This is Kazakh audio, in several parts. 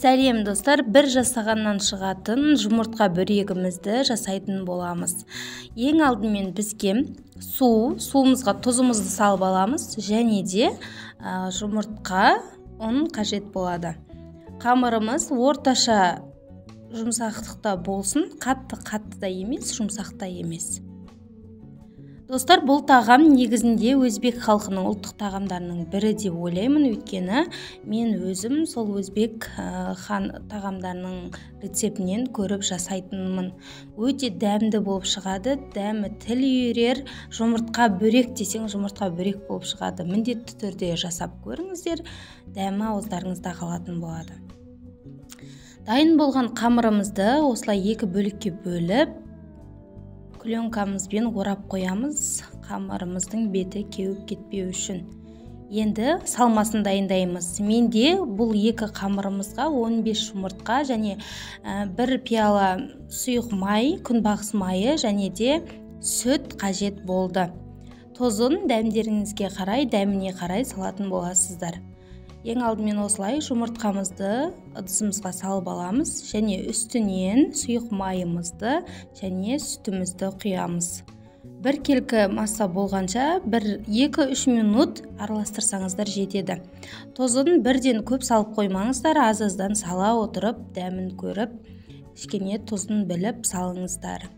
Сәлем достар, бір жасағаннан шығатын жұмыртқа бөрегімізді жасайтын боламыз. Ең алдымен бізге суымызға тұзымызды салып аламыз, және де жұмыртқа ұн қажет болады. Қамырымыз орташа жұмсақтықта болсын, қатты да емес, жұмсақ та емес. Достар, бұл тағам негізінде өзбек халқының ұлттық тағамдарының бірі деп ойлаймын, өйткені мен өзім сол өзбек тағамдарының рецептінен көріп жасайтынмын. Өте дәмді болып шығады, дәмі тіл үйірер, жұмыртқа бөрек десең, жұмыртқа бөрек болып шығады. Міндетті түрде жасап көріңіздер, дәмі ауыздарыңызда қалатын болады. Дайын болған қамырымызды осылай екі бөлікке бөліп, пленкамызбен орап қоямыз, қамырымыздың беті кеуіп кетпеу үшін. Енді салмасын дайындаймыз. Менде бұл екі қамырымызға 15 жұмыртқа және бір пиала сұйық май, күнбағыс майы және де сүт қажет болды. Тозын дәмдеріңізге қарай, дәміне қарай салатын боласыздар. Ең алдымен осылай жұмыртқамызды ыдысымызға салып аламыз және үстінен сұйық майымызды және сүтімізді құямыз. Бір келкі масса болғанша 2-3 минут араластырсаңыздар жетеді. Тозын бірден көп салып қоймаңыздар, аз-аздан сала отырып, дәмін көріп, кішкене тұзын біліп салыңыздар.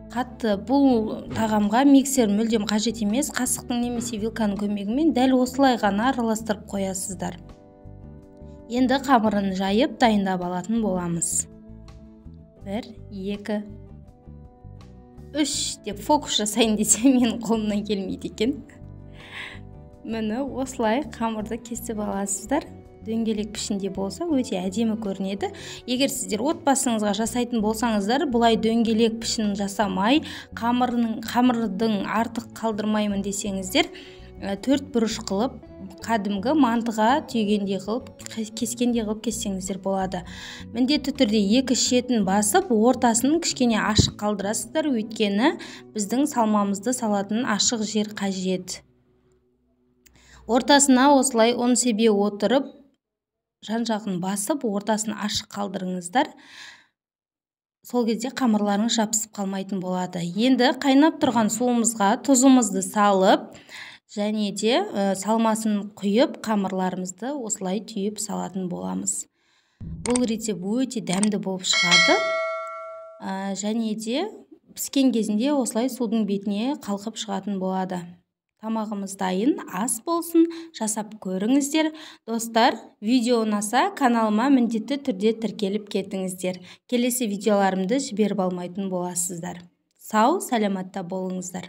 Қатты бұл тағамға миксер мүлдем қажет емес, қасықтың немесе вилканың көмегімен дәл осылай ғана араластырып қоясыздар. Енді қамырын жайып дайындап алатын боламыз. 1, 2, 3 деп фокус жасайын десе мен қолымнан келмейді екен. Міне осылай қамырды кесіп аласыздар. Дөңгелек пішінде болса өте әдемі көрінеді. Егер сіздер отбасыңызға жасайтын болсаңыздар, бұлай дөңгелек пішін жасамай, қамырдың артық қалдырмаймын десеңіздер, 4 бұрыш қылып, қадімгі мантыға түйгендей қылып, кескендей қылып кессеңіздер болады. Міндетті түрде екі шетін басып, ортасын кішкене ашық қалдырасыздар, өйткені біздің салмамызды салатын ашық жер қажет. Ортасына осылай ұн себе отырып, жан-жағын басып, ортасын ашық қалдырыңыздар. Сол кезде қамырларыңыз жабысып қалмайтын болады. Енді қайнап тұрған суымызға тұзымызды салып, және де салмасын құйып, қамырларымызды осылай түйіп салатын боламыз. Бұл рецепт өте дәмді болып шығады. Және де піскен кезінде осылай судың бетіне қалқып шығатын болады. Тамағымыз дайын, ас болсын, жасап көріңіздер. Достар, видео ұнаса, каналыма міндетті түрде тіркеліп кетіңіздер. Келесі видеоларымды жіберіп алмайтын боласыздар. Сау, саламатта болыңыздар.